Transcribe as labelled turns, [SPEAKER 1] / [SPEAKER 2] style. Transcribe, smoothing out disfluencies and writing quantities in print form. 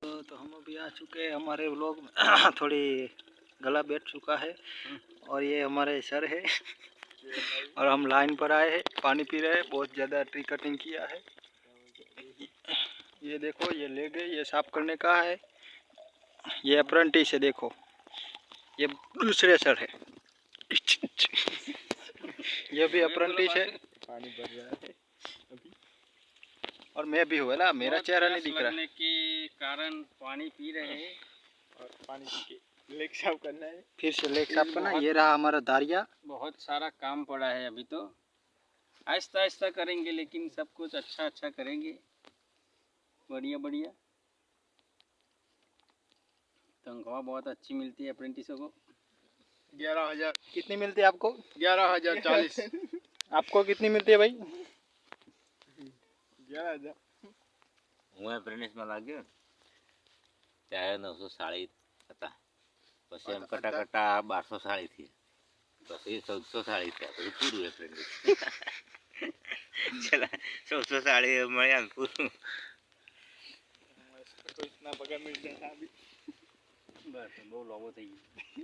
[SPEAKER 1] तो हम अभी आ चुके हैं हमारे व्लॉग में। थोड़ी गला बैठ चुका है और ये हमारे सर है और हम लाइन पर आए हैं, पानी पी रहे हैं। बहुत ज़्यादा ट्री कटिंग किया है। ये देखो, ये ले गए, ये साफ करने का है। ये अप्रेंटिस है, देखो ये दूसरे सर है। ये भी अप्रेंटिस है।
[SPEAKER 2] पानी भर रहा है अभी।
[SPEAKER 1] और मैं भी हुआ ना, मेरा चेहरा नहीं दिख रहा
[SPEAKER 3] लगने के कारण पानी पी रहे हैं
[SPEAKER 2] और पानी पी के लेग साफ करना है।
[SPEAKER 1] फिर से लेग साफ करना। ये रहा हमारा दारिया।
[SPEAKER 3] बहुत सारा काम पड़ा है अभी तो। आहिस्ता आहिस्ता करेंगे, लेकिन सब कुछ अच्छा अच्छा करेंगे। बढ़िया बढ़िया। तनख्वाह बहुत अच्छी मिलती है अप्रेंटिसों को।
[SPEAKER 2] 11,000।
[SPEAKER 1] कितनी मिलती है आपको?
[SPEAKER 2] 11,040।
[SPEAKER 1] आपको कितनी मिलती है भाई?
[SPEAKER 2] 11,000।
[SPEAKER 4] હું એપ્રેન્ટિસમાં લાગ્યો ત્યારે 940 હતા, પછી એમ કરતાં કરતાં 1240 થયા, પછી 1440 થયા, પછી પૂરું એપ્રેન્ટિસ. છેલ્લા 1440 મળ્યા ને પૂરું.
[SPEAKER 2] तो इतना पगार मिल जाए अभी।
[SPEAKER 3] બસ બહુ લોબો થઈ ગયો.